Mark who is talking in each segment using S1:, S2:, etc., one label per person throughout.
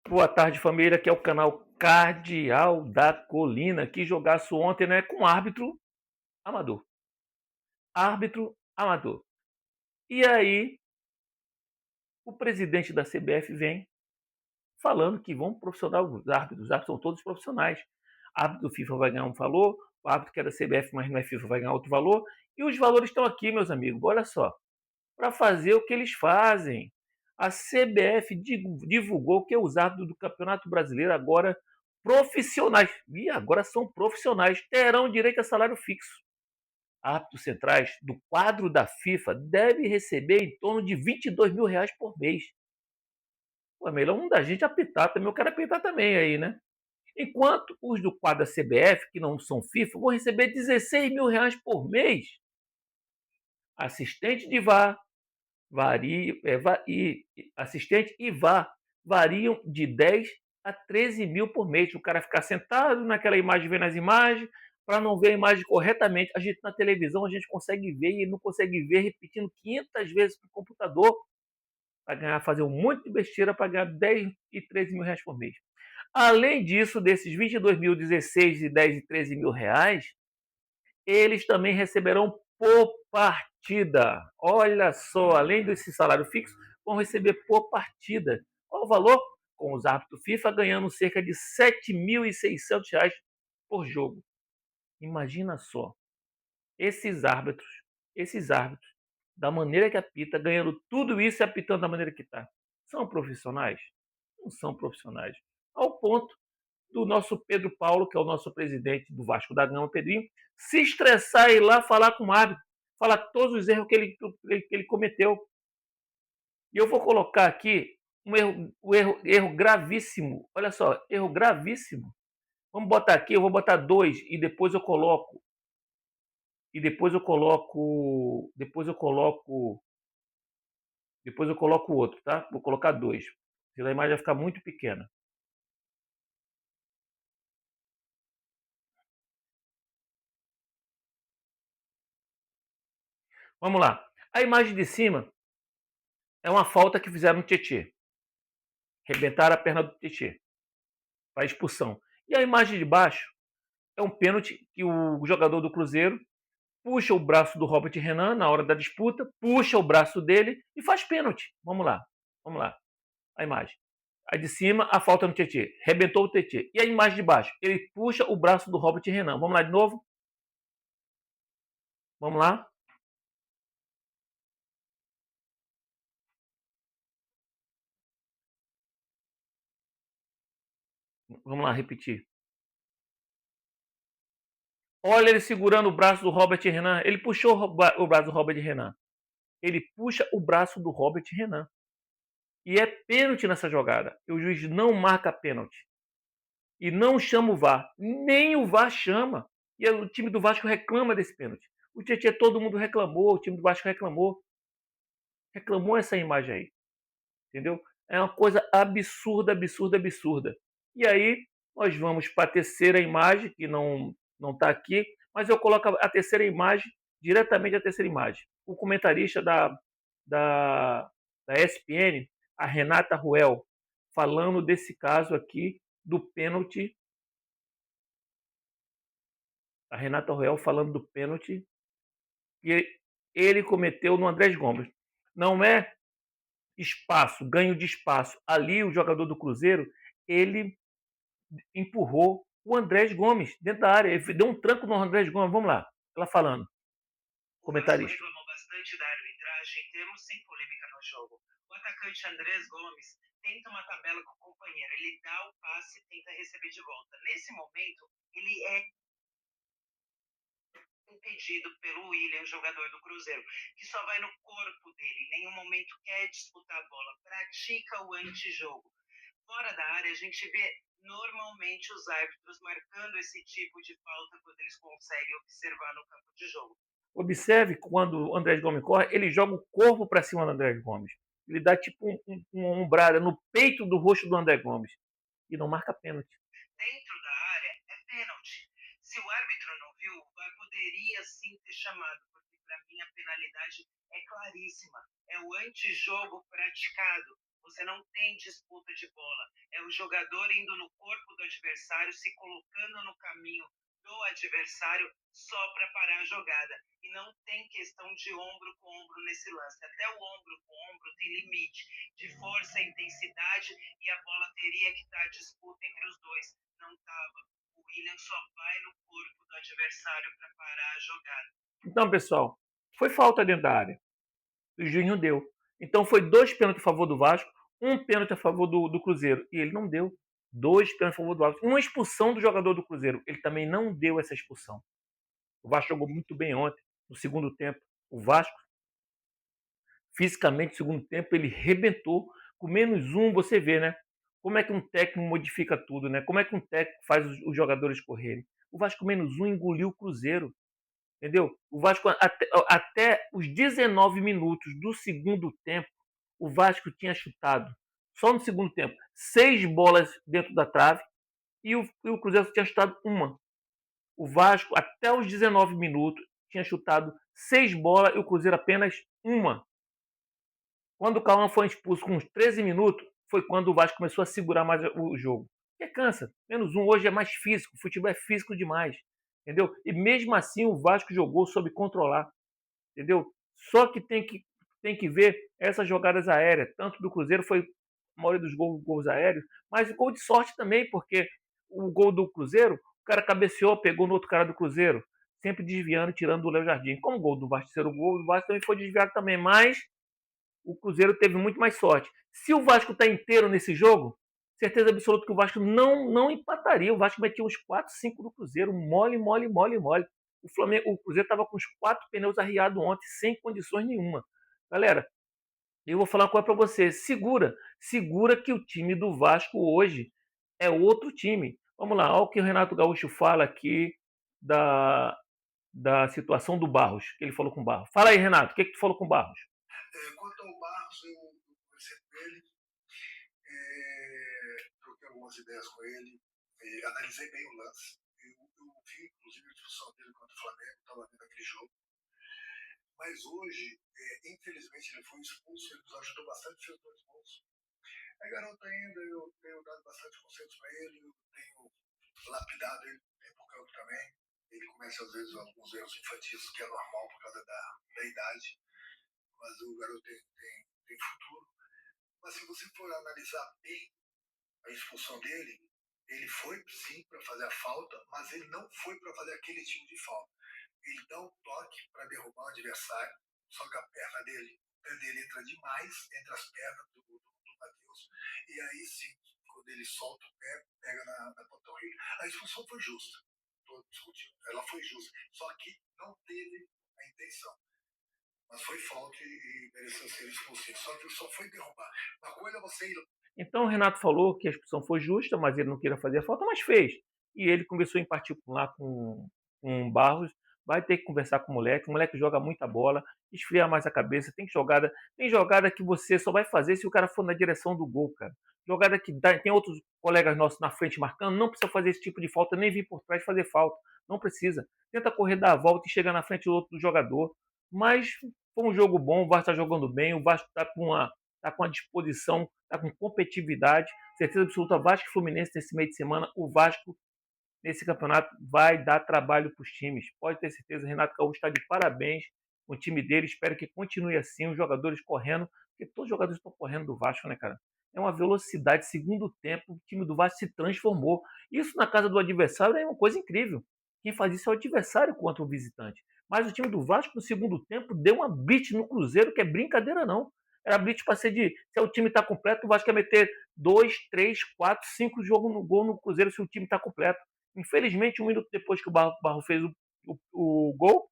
S1: Boa tarde, família. Aqui é o canal Cardeal da Colina, que jogaço ontem, né, com árbitro amador. Árbitro amador. E aí, o presidente da CBF vem falando que vão profissional os árbitros são todos profissionais. Árbitro do FIFA vai ganhar um valor, o árbitro que é da CBF, mas não é FIFA, vai ganhar outro valor. E os valores estão aqui, meus amigos. Olha só, para fazer o que eles fazem. A CBF divulgou que os árbitros do Campeonato Brasileiro agora profissionais, e agora são profissionais, terão direito a salário fixo. Árbitros centrais do quadro da FIFA devem receber em torno de R$ 22.000 por mês. Pô, é melhor um da gente apitar também, eu quero apitar também aí, né? Enquanto os do quadro da CBF, que não são FIFA, vão receber R$ 16.000 por mês. Assistente de VAR, varia, e assistente e VAR variam de 10 a 13 mil por mês. O cara ficar sentado naquela imagem, vendo as imagens, para não ver a imagem corretamente. A gente na televisão a gente consegue ver e não consegue ver repetindo 500 vezes para o computador para ganhar, fazer um monte de besteira para ganhar 10 e 13 mil reais por mês. Além disso, desses 22 mil, 16 e 10 e 13 mil reais, eles também receberão por partida. Olha só, além desse salário fixo, vão receber por partida. Qual o valor? Com os árbitros FIFA ganhando cerca de R$ 7.600 por jogo. Imagina só, esses árbitros, esses árbitros, da maneira que apita, ganhando tudo isso e apitando da maneira que está. São profissionais? Não são profissionais. Ao ponto do nosso Pedro Paulo, que é o nosso presidente do Vasco da Gama, Pedrinho, se estressar e ir lá falar com o árbitro, falar todos os erros que ele cometeu. E eu vou colocar aqui um erro gravíssimo. Olha só, erro gravíssimo. Vamos botar aqui, eu vou botar dois e depois eu coloco. E depois eu coloco. Depois eu coloco o outro, tá? Vou colocar dois. Senão a imagem vai ficar muito pequena. Vamos lá. A imagem de cima é uma falta que fizeram no Tietê. Rebentaram a perna do Tietê para expulsão. E a imagem de baixo é um pênalti que o jogador do Cruzeiro puxa o braço do Robert Renan na hora da disputa, puxa o braço dele e faz pênalti. Vamos lá, vamos lá. A imagem. A de cima, a falta no Tietê. Rebentou o Tietê. E a imagem de baixo? Ele puxa o braço do Robert Renan. Vamos lá de novo? Vamos lá? Vamos lá, repetir. Olha ele segurando o braço do Robert Renan. Ele puxou o braço do Robert Renan. Ele puxa o braço do Robert Renan. E é pênalti nessa jogada. O juiz não marca pênalti. E não chama o VAR. Nem o VAR chama. E o time do Vasco reclama desse pênalti. O Tietchan, todo mundo reclamou, o time do Vasco reclamou. Reclamou essa imagem aí. Entendeu? É uma coisa absurda, absurda, absurda. E aí, nós vamos para a terceira imagem, que não está aqui, mas eu coloco a terceira imagem, diretamente a terceira imagem. O comentarista da, da ESPN, a Renata Ruel, falando desse caso aqui do pênalti. A Renata Ruel falando do pênalti que ele cometeu no Andrés Gomes. Não é espaço, ganho de espaço. Ali, o jogador do Cruzeiro, ele empurrou o Andrés Gomes dentro da área. Ele deu um tranco no Andrés Gomes. Vamos lá. Ela falando. Comentarista.
S2: Reclamou bastante da arbitragem, temos sem polêmica no jogo. O atacante Andrés Gomes tenta uma tabela com o companheiro, ele dá o passe e tenta receber de volta. Nesse momento, ele é impedido pelo William, jogador do Cruzeiro, que só vai no corpo dele, em nenhum momento quer disputar a bola, pratica o antijogo. Fora da área, a gente vê normalmente os árbitros marcando esse tipo de falta quando eles conseguem observar no campo de jogo.
S1: Observe quando o Andrés Gomes corre, ele joga o corpo para cima do Andrés Gomes. Ele dá tipo uma ombrada no peito do rosto do André Gomes. E não marca pênalti.
S2: Dentro da área é pênalti. Se o árbitro não viu, o VAR poderia sim ter chamado, porque para mim a penalidade é claríssima. É o antijogo praticado. Você não tem disputa de bola. É o jogador indo no corpo do adversário, se colocando no caminho do adversário só para parar a jogada. E não tem questão de ombro com ombro nesse lance. Até o ombro com ombro tem limite de força, intensidade, e a bola teria que estar a disputa entre os dois. Não estava. O William só vai no corpo do adversário para parar a jogada.
S1: Então, pessoal, foi falta dentro da área. O juiz não deu. Então foi 2 pênaltis a favor do Vasco, 1 pênalti a favor do Cruzeiro. E ele não deu. 2 pênaltis a favor do Vasco. Uma expulsão do jogador do Cruzeiro. Ele também não deu essa expulsão. O Vasco jogou muito bem ontem, no segundo tempo. O Vasco, fisicamente, no segundo tempo, ele rebentou. Com -1, você vê, né? Como é que um técnico modifica tudo, né? Como é que um técnico faz os jogadores correrem? O Vasco -1 engoliu o Cruzeiro. Entendeu? O Vasco, até os 19 minutos do segundo tempo, o Vasco tinha chutado, só no segundo tempo, 6 bolas dentro da trave e o Cruzeiro tinha chutado uma. O Vasco, até os 19 minutos, tinha chutado 6 bolas e o Cruzeiro apenas uma. Quando o Cauã foi expulso com uns 13 minutos, foi quando o Vasco começou a segurar mais o jogo. Porque cansa. -1 hoje é mais físico, o futebol é físico demais. Entendeu? E mesmo assim o Vasco jogou sob controlar. Entendeu? Só que tem que ver essas jogadas aéreas. Tanto do Cruzeiro foi a maioria dos gols aéreos, mas o gol de sorte também, porque o gol do Cruzeiro, o cara cabeceou, pegou no outro cara do Cruzeiro, sempre desviando, tirando do Léo Jardim. Como o gol do Vasco, o gol do Vasco também foi desviado também, mas o Cruzeiro teve muito mais sorte. Se o Vasco está inteiro nesse jogo, certeza absoluta que o Vasco não empataria. O Vasco metia uns 4, 5 do Cruzeiro, mole, mole, mole, mole. O Cruzeiro estava com os 4 pneus arriados ontem, sem condições nenhuma. Galera, eu vou falar uma coisa para você. Segura que o time do Vasco hoje é outro time. Vamos lá, olha o que o Renato Gaúcho fala aqui da, da situação do Barros, que ele falou com o Barros. Fala aí, Renato, o que tu falou com o Barros?
S3: Quanto ao Barros, eu conversei com ele, troquei algumas ideias com ele, analisei bem o lance. Eu vi, inclusive, a discussão dele contra o Flamengo, estava vendo aquele jogo. Mas hoje, infelizmente, ele foi expulso, ele nos ajudou bastante, fez 2 gols. É garoto ainda, eu tenho dado bastante conselhos para ele, eu tenho lapidado ele bem pro campo também. Ele comete, às vezes, alguns erros infantis, que é normal por causa da idade. Mas o garoto tem futuro. Mas se você for analisar bem a expulsão dele, ele foi sim para fazer a falta, mas ele não foi para fazer aquele tipo de falta. Ele dá um toque para derrubar o adversário, só que a perna dele, o pé dele entra demais entre as pernas do Matheus, e aí sim, quando ele solta o pé, pega na panturrilha. A expulsão foi justa, estou discutindo, ela foi justa, só que não teve a intenção. Mas foi falta e mereceu ser expulso. Só que só foi derrubar. Uma coisa é você ir.
S1: Então o Renato falou que a expulsão foi justa, mas ele não queria fazer a falta, mas fez. E ele conversou em particular com o Barros. Vai ter que conversar com o moleque joga muita bola, esfriar mais a cabeça, tem jogada que você só vai fazer se o cara for na direção do gol, cara. Jogada que tem outros colegas nossos na frente marcando, não precisa fazer esse tipo de falta, nem vir por trás fazer falta. Não precisa. Tenta correr, dar a volta e chegar na frente do outro jogador. Mas foi um jogo bom, o Vasco está jogando bem, o Vasco está com a disposição, está com competitividade. Certeza absoluta, Vasco e Fluminense nesse meio de semana, o Vasco nesse campeonato vai dar trabalho para os times. Pode ter certeza, Renato Gaúcho está de parabéns com o time dele. Espero que continue assim, os jogadores correndo, porque todos os jogadores estão correndo do Vasco, né, cara? É uma velocidade. Segundo tempo, o time do Vasco se transformou. Isso na casa do adversário é uma coisa incrível. Quem faz isso é o adversário contra o visitante. Mas o time do Vasco, no segundo tempo, deu uma blitz no Cruzeiro, que é brincadeira não. Era blitz para ser de. Se o time está completo, o Vasco quer meter 2, 3, 4, 5 jogos no gol no Cruzeiro se o time está completo. Infelizmente, 1 minuto depois que o Barro fez o gol,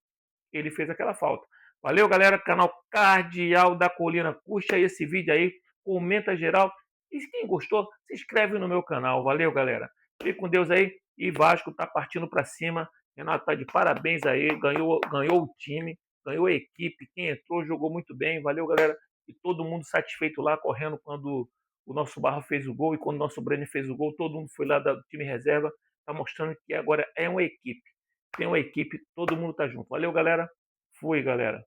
S1: ele fez aquela falta. Valeu, galera. Canal Cardeal da Colina. Curte aí esse vídeo aí, comenta geral. E quem gostou, se inscreve no meu canal. Valeu, galera. Fique com Deus aí. E Vasco tá partindo para cima. Renato tá de parabéns aí. Ganhou o time, ganhou a equipe. Quem entrou jogou muito bem. Valeu, galera. E todo mundo satisfeito lá, correndo quando o nosso Barro fez o gol e quando o nosso Brenner fez o gol. Todo mundo foi lá do time reserva. Tá mostrando que agora é uma equipe. Tem uma equipe, todo mundo tá junto. Valeu, galera. Fui, galera.